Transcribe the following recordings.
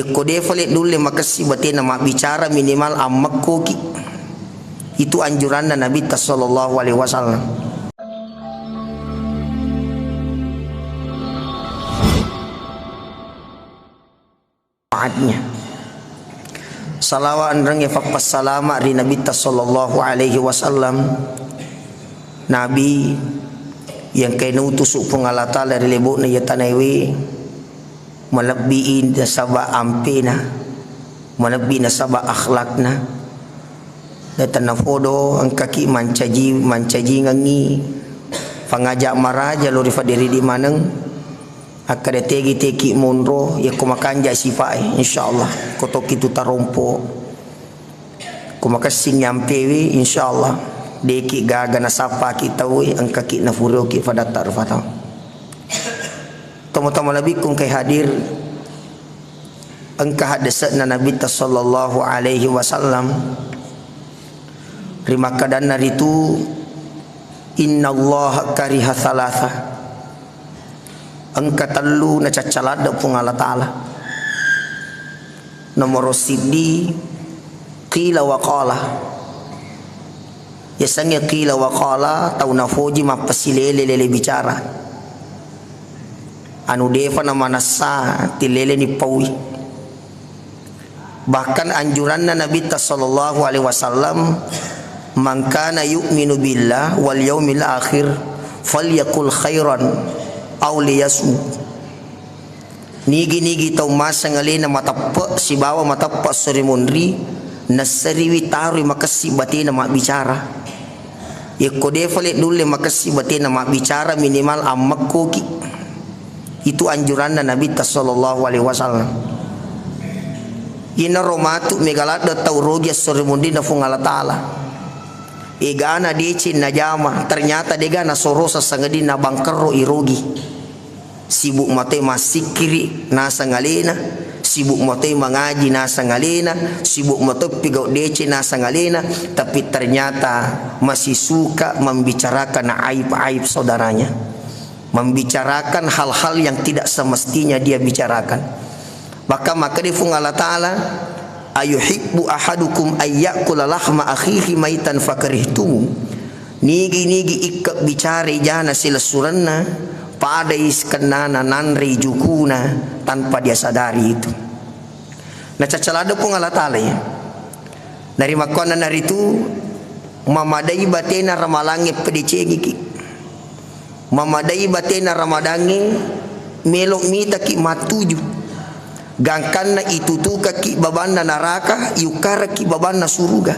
kode fale dulu makasi batin nama bicara minimal ammak koki. Itu anjuran Nabi sallallahu alaihi wasallam. Salawat andang fakpas salama ri Nabi sallallahu alaihi wasallam. Nabi yang kay nutusuk pong Allah Ta'ala ri lebo na yatanaywi malabbiin na saba ampe na malabbi na saba akhlak na datan na fodo ang kaki mancaji ngangi pangajak maraja lori fadiri di maneng akade tegi monro ya kumakanja sifai insyaallah kotok itu tarompo kumakasing nyampewi insyaallah deki gaga na sapa kita we ang kaki na furo ki fadatar fatang tamo-tamo nabi kung kay hadir ang kahadasan na Nabi sallallahu alaihi wasallam rima kadan naritu innallaha kariha thalatha ang katallu na cacalada pong Allah Ta'ala nomor sidi qila wa qala yasanya qila wa qala tau na foji mapasilele lele bicara anu defa na manasa tilele ni pawi bahkan anjuran na Nabi sallallahu alaihi wasallam man kana yu'minu billah wal yaumil akhir falyakul khairan aw liyasmut nigi tau masangali na matappa si bawa matappa sarimunri nasariwi taru makasi batin na bicara kode fale dulu makasi batin na bicara minimal ammak koki. Itu anjuran Nabi sallallahu alaihi wasallam. Ina romatu megalat da taurogi sorimundi na fung Allah Ta'ala. Egana decin na jama ternyata dega na sorosa sangadi na bangkero irogi. Sibuk mate masikiri nasa ngalena, sibuk mate mengaji nasa ngalena, sibuk mate pigau decin nasa ngalena, tapi ternyata masih suka membicarakan aib-aib saudaranya. Membicarakan hal-hal yang tidak semestinya dia bicarakan. Maka di fung Allah Ta'ala ayuhibbu ahadukum ayyakula lahma akhihi maitan fakarihtumu nigi ikak bicara jana sila suranna pada iskanana nanri jukuna tanpa dia sadari itu. Nah cacalada pung Allah Ta'ala ya dari makona naritu mamadai batena ramalangi pedicegi mamadai batena ramadangi melok mita ki matuju gangkan na itutuka ki babanna naraka yukara ki babanna suruga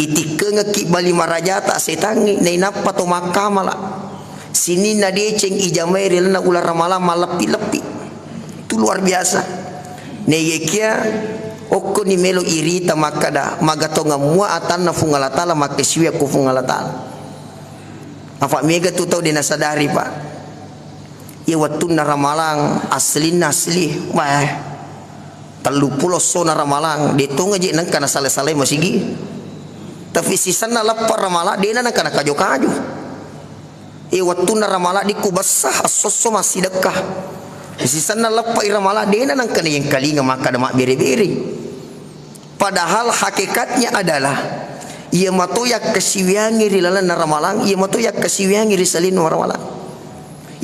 itikenga ki bali marajata setangi na inapa to makamala sini na deceng ijamai na ular ramala malapi-lepi itu luar biasa ne yekia okko ni melo irita makada magatonga mua atanna fungala tala makesiwa ku fungala tala apa mega tu tau dina sadari pak ya watun na ramalang asli wah 30 so na ramalang dito nga nang kana sale-sale masigi tapi sisan na lapar ramala dina nang kana kajo-kajo watun na ramala di kubasah asoso masih dekah sisan na lapar ramala dina nang kana yang kalinga maka da mak bere-bere padahal hakikatnya adalah ia matoyak kasiwiangi rilalan na ramalang ia matoyak kasiwiangi risalin na ramalang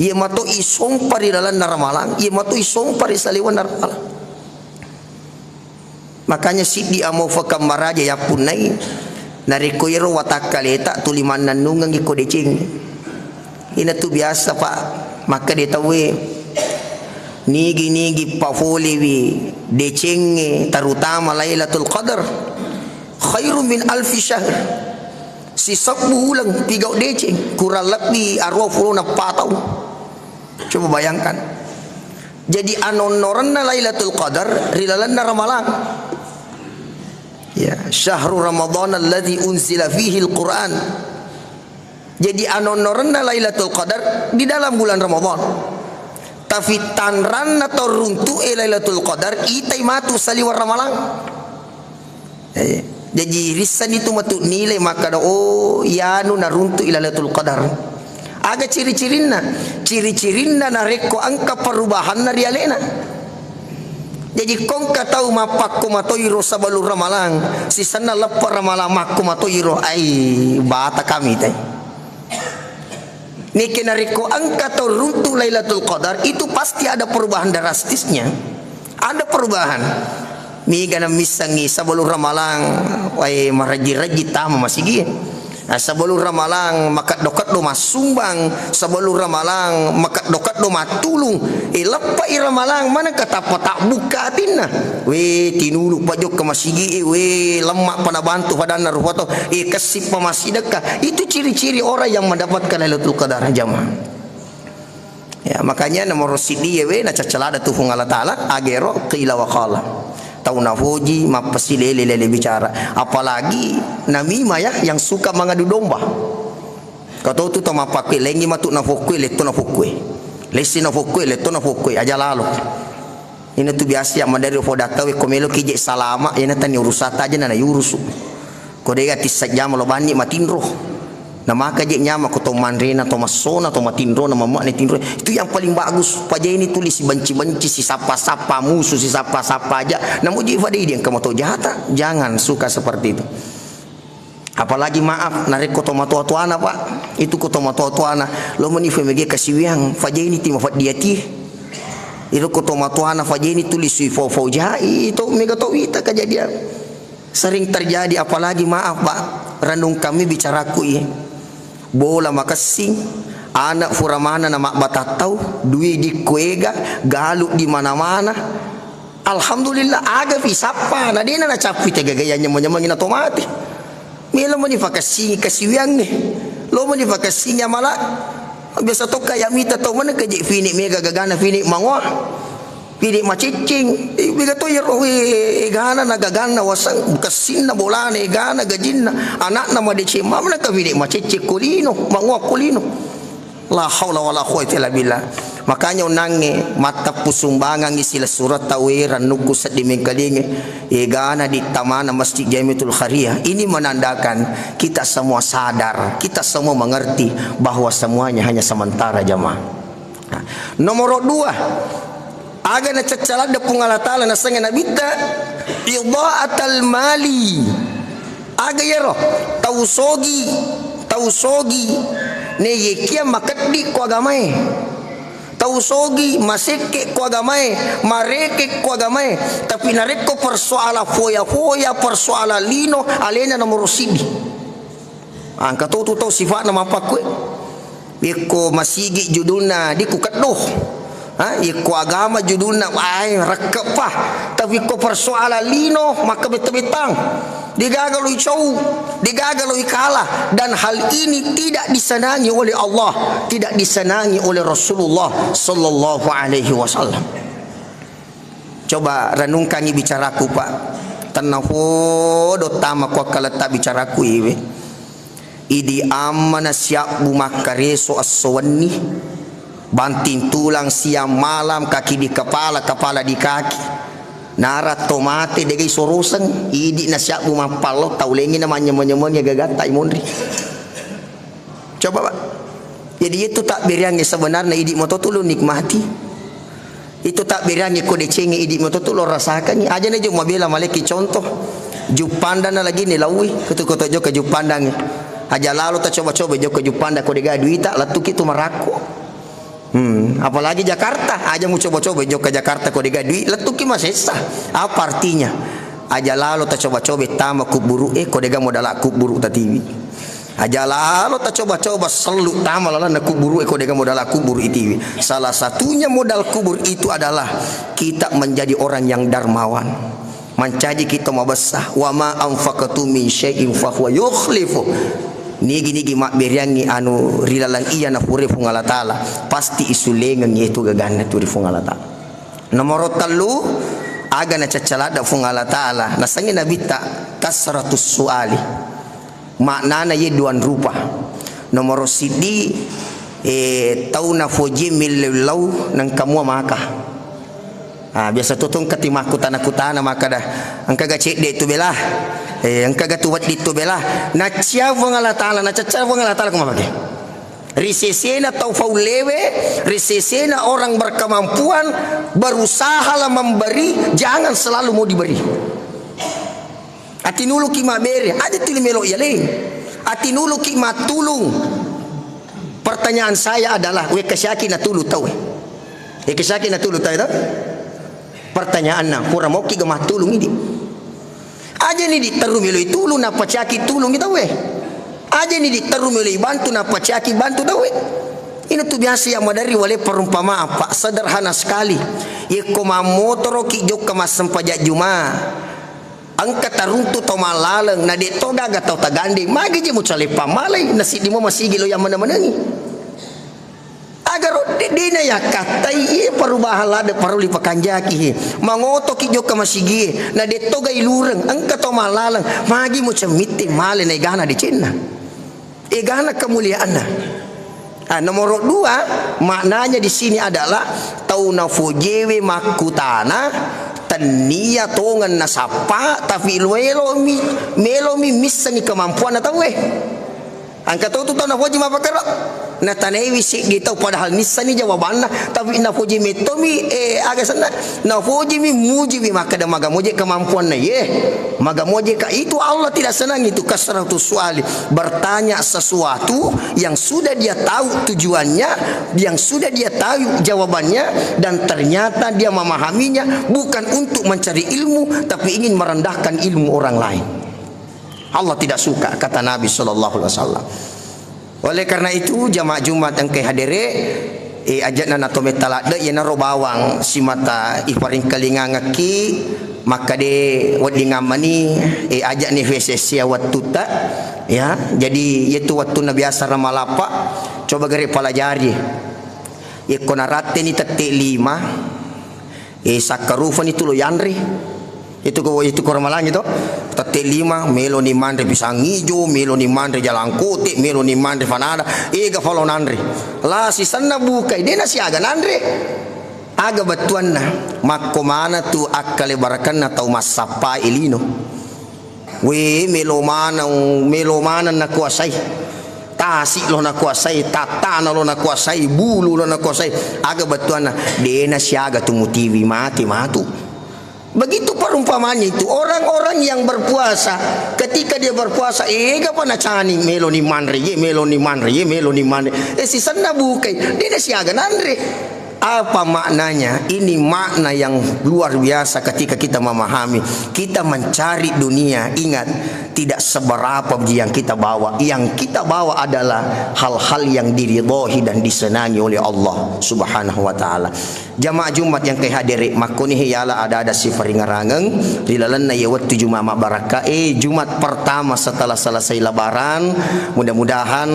ia mato isong pari dalam naramalang ia mato isong pari saliwan naramalang makanya sidi amo fakam maraja ya punai narikoiro watakaleta tuliman nanungang iko decing ina tu biasa pak maka dia tahu nigi pafoliwi decing terutama Lailatul Qadar khairum min alfi syahr si 10 bulan pigau decing kurang lebih 20 na patau. Coba bayangkan. Jadi anonoran na Lailatul Qadar rilalan na ramalang. Ya, syahrul Ramadan alladzi unzila fihi al-Qur'an. Jadi anonoran na Lailatul Qadar di dalam bulan Ramadan. Tapi tanran atau runtu Lailatul Qadar itai matu saliwar ramalang. Jadi risan itu matu nilai maka yanu naruntu Lailatul Qadar. Aga ciri-cirinna nareko angka perubahan na rialena Jadi kong ka tahu mapak ko matoiro sa balur ramalang si sana lepar ramalang mak ko matoiro ay bata kami tay. Ni kinariko angka tahu runtuh Lailatul Qadar itu pasti ada perubahan drastisnya. Ada perubahan. Mi gana misangi sa balur ramalang ay maraji-raji tama masigi. Sebelum ramalang makat dokat do masumbang, sebelum ramalang makat dokat do matulung. Lepa ramalang mana kata tak buka tina. We tinulu pajok ke masigi, we lemak pada bantu pada narupato, kasih pemasi dekat. Itu ciri-ciri orang yang mendapatkan Lailatul Qadar jamaah. Ya makanya nomor sidi we na cacalada tu Allah Taala agero qila wa qala. Tahu nafoji mapasi lele bicara, apalagi namima ya yang suka mengadu domba. Kau tahu tu tama pakai lengi matuk nafokui leto nafokui lesi nafokui leto nafokui aja lalu ini tu biasa yang mandari fodata we komelo kije salama ini tani urusata aja nana yurusu kodega tisat jam lo bani matinro nama kaje nyama ko to manrena to masona to matinro nama mak ni tinro itu yang paling bagus paja ini tulis si benci-benci si sapa-sapa musuh si sapa-sapa aja namu ji fadi dia kamu to jahata jangan suka seperti itu. Apalagi maaf narik ko to matuana pak itu ko to matuana lo meni femege kasiwiang faja ini ti mafat diati itu ko to matuana faja ini tulis si fo jai itu mega to ita kejadian sering terjadi. Apalagi maaf pak renung kami bicaraku ya bola makasing anak furamana nama batatau duit di kuega galu di mana-mana. Alhamdulillah aga pisapa na dina na capi tega gayanya nyamangin otomatis mila mo ni fakasing kasiwiang ni lo mo ni fakasing mala biasa to kaya mita to mana kaji fini mega gagana fini mangwa fini macicing biga to yero gana nagagana wasang kasin na bola ni gana gajin na anak na madici mamna ka fini macicing kulino mangwa kulino la haula wala quwwata illa billah. Makanya unangi mata pusumbangan sila surat tawiran nugu sa dimengkalingi igana di tamana Masjid Jamiatul Khairiyah. Ini menandakan kita semua sadar, kita semua mengerti bahwa semuanya hanya sementara jamaah. Nomor 2 aga na cacalada pung Allah Taala na sanga nabita idha'atal mali aga yero tausogi ne yekia makaddi ko agamai tausogi maseke ko agamai mareke ko agamai tapi nareko persoala foya persoala lino alena nomor sidi angka tu sifat nama apa kue iko masigi judulna di kukaddoh iko agama judulna ay rakapah tapi ko persoala lino maka betang digagalui cau digagalui kalah dan hal ini tidak disenangi oleh Allah tidak disenangi oleh Rasulullah sallallahu alaihi wasallam. Coba renungkan bicaraku pak tanaho dotama ko kalata bicaraku iwe idi amana siap bumakareso aswani banting tulang siang malam kaki di kepala di kaki narat tomate degay sorosang idi na siya bumapalo taulengi naman nyamon-nyamon ya gagata imondri. Coba pak jadi itu takbir yang sebenarnya idi mo to lo nikmati itu takbir yang ko decengi idi mo to lo rasakan aja na jo mabela maleki contoh jupanda na lagi ni lawi kutu-kutu jo ke jupandang aja lalu ta coba-coba jo ke jupanda ko dega duita latuki tu marako. Apalagi Jakarta aja mau coba-coba jauh ke Jakarta kau digadui letuki masih sah apa artinya aja lalu tak coba-coba tama kuburu kau dega modal kuburu tatiwi aja lalu tak coba-coba selalu tama lala nak kuburu kau dega modal kuburu itiwi. Salah satunya modal kubur itu adalah kita menjadi orang yang dermawan mencaji kita mabasah wa ma anfaqatu min syai'in fa huwa yukhlifu nigi mak beriangi anu rilalang iya na pure fung Allah Taala pasti isulengan yaitu gagana turi fung Allah Taala. Nomor 3 aga na cacalada fung Allah Taala nasangi nabita kasratus suali maknana ye duan rupa. Nomor sidi tau na foji millau nang kamu maka biasa tutong katimaku tanah maka dah angka gacek de itu belah angka gatuwat dito belah na ciao Allah Taala na cacao Allah Taala kuma bagi Risesena atau faulewe, risesena orang berkemampuan berusahalah memberi, jangan selalu mau diberi. Ati nulu ki mabere, aja tili melo yale. Ati nulu ki matulung. Pertanyaan saya adalah, we kasyaki na tulu tahu? Kasyaki na tulu tahu? Pertanyaan na, pura mau ki gemah tulung ini. Aja ni ditaruh melo tulung na pacaki tulung kita we. Aja ni ditaruh melo bantu na pacaki bantu tahu we. Ini tuh biasa yang madari wale perumpamaan pak sederhana sekali. Iko mamotoro ki jok kemas sempajak juma. Angkat taruntu to malalang na de toga gatau tagandi magi je mo chale pamalay nasi di mo masigilo yang mana-mana ni agar dina ya katai perubahan lada paruli pakanjaki mangoto ki joka masigi na de toga ilurang angkat to malalang magi mo chamite male na igana di cina igana kemuliaan na. Nomor 2 maknanya di sini adalah tauna fujewe makutana tania tongan nasapa tapi melomi misani kemampuan atau angkat tu tahu na fuji mapakara na tanai wisi gitu padahal nisani jawabannya tapi na fuji metomi agak sana na fuji mi muji mi maka ada magamoje kemampuan na magamoje ka itu Allah tidak senang itu kasratu suali bertanya sesuatu yang sudah dia tahu tujuannya, yang sudah dia tahu jawabannya dan ternyata dia memahaminya bukan untuk mencari ilmu tapi ingin merendahkan ilmu orang lain. Allah tidak suka, kata Nabi SAW. Oleh karena itu jamaah Jumat yang kehadire ajatna nato metalada yana ro bawang si mata iparing kalinga ngaki maka de wadi ngamani ajak ni vesesia watuta ya. Jadi itu waktu na biasa ramalapa coba gere palajari konarate ni tete 5 sakarufa ni tulo yanri itu koramalang itu tete 5 melo ni mandre pisang ijo melo ni mandre jalan kote melo ni mandre fanada ega follow nandre la si sanna bukai dena si aga nandre aga batuan na makomana tu akale barakan atau masapa ilino we melo mana na kuasai tasik lo na kuasai tatana lo na kuasai bulu lo na kuasai aga batuan na dena si aga tu mutiwi mati matu. Begitu perumpamannya itu orang-orang yang berpuasa ketika dia berpuasa ega pana cani melo ni manre melo ni manre si sanna bukai dia siaga nandre. Apa maknanya? Ini makna yang luar biasa ketika kita memahami. Kita mencari dunia, ingat tidak seberapa yang kita bawa. Yang kita bawa adalah hal-hal yang diridhoi dan disenangi oleh Allah Subhanahu wa taala. Jamaah Jumat yang kehadiri makuni hiala ada si faringarangeng dilalanna ya waktu Jumat baraka Jumat pertama setelah selesai lebaran. Mudah-mudahan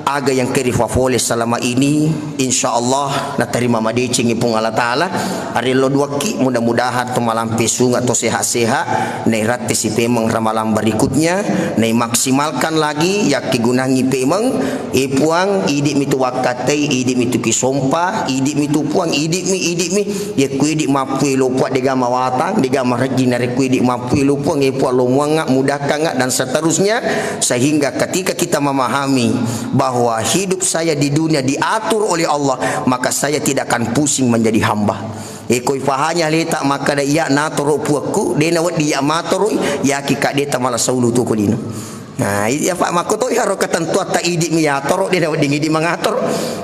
aga yang kerifafole selama ini insyaallah na terima madecing ipung Allah taala hari lo duaki mudah-mudahan tumalam pesung atau sehat-sehat nai rate si pemeng ramalan berikutnya nai maksimalkan lagi ya kigunangi pemeng ipuang idik mitu wakatai idik mitu kisompa idik mitu puang idik mi ya kuidik mapui lo puat dega mawatang dega marjina re kuidik mapui lo puang ipuang lo muanga mudah kangak dan seterusnya sehingga ketika kita memahami bahwa hidup saya di dunia diatur oleh Allah maka saya tidak akan pusing menjadi hamba. Koi fahanya letak maka dia natoro puaku dia nawat dia matoro ya kika dia tamala saulu tu kodino. Nah, ya Pak makoto ya ro ketentuan ta idik mi atoro dia nawat dingi di mangator.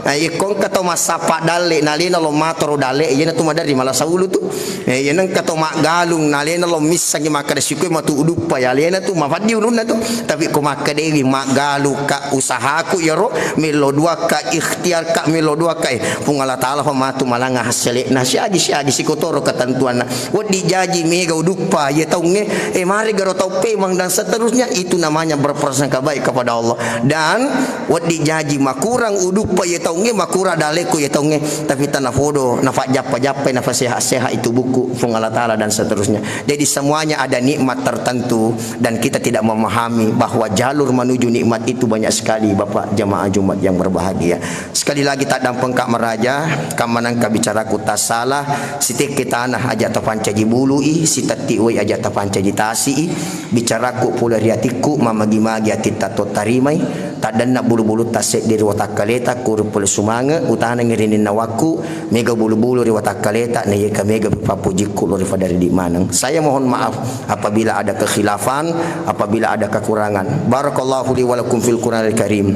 Nah, ikon kato masapa dale nalena lo matoro dale yena tu madari mala saulu tu. Yena kato mak galung nalena lo misangi maka de sikoi matu udupa ya lena tu mafadi ulunna tu. Tapi ko maka dewi mak galu ka usahaku ya ro melo dua ka ikhtiar ka melo dua ka pung Allah taala fa matu malanga hasele nah siagi sikotoro ketentuan wadi jaji mega udupa ya taunge mari garo tau pemang dan seterusnya itu namanya berprasangka baik kepada Allah dan wadi jaji makurang udupa ya taunge makura daleku ya taunge tapi tanah fodo nafak japa nafak sehat itu buku pung Allah taala dan seterusnya. Jadi semuanya ada nikmat tertentu dan kita tidak memahami bahwa jalur menuju nikmat itu banyak sekali Bapak jamaah Jumat yang berbahagia. Sekali lagi tak dampeng kak meraja kamanang ka bicara ku tak salah sitik kita nah aja tapancaji bului sitati oi aja tapancaji tasi bicaraku pula riatiku mama magi-magi ati tato tarimai tak dan nak bulu-bulu tasek diri watak kaleta kuru pole sumanga utana ngirinin nawaku mega bulu-bulu di watak kaleta na yeka mega papu jikku lori fadari di manang. Saya mohon maaf apabila ada kekhilafan, apabila ada kekurangan. Barakallahu li wa lakum fil Qur'anil Karim.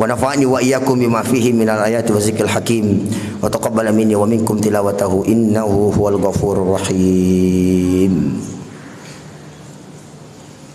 Wa nafa'ani wa iyyakum bima fihi minal ayati wa zikril hakim. Wa taqabbal minni wa minkum tilawatahu innahu huwal ghafurur rahim.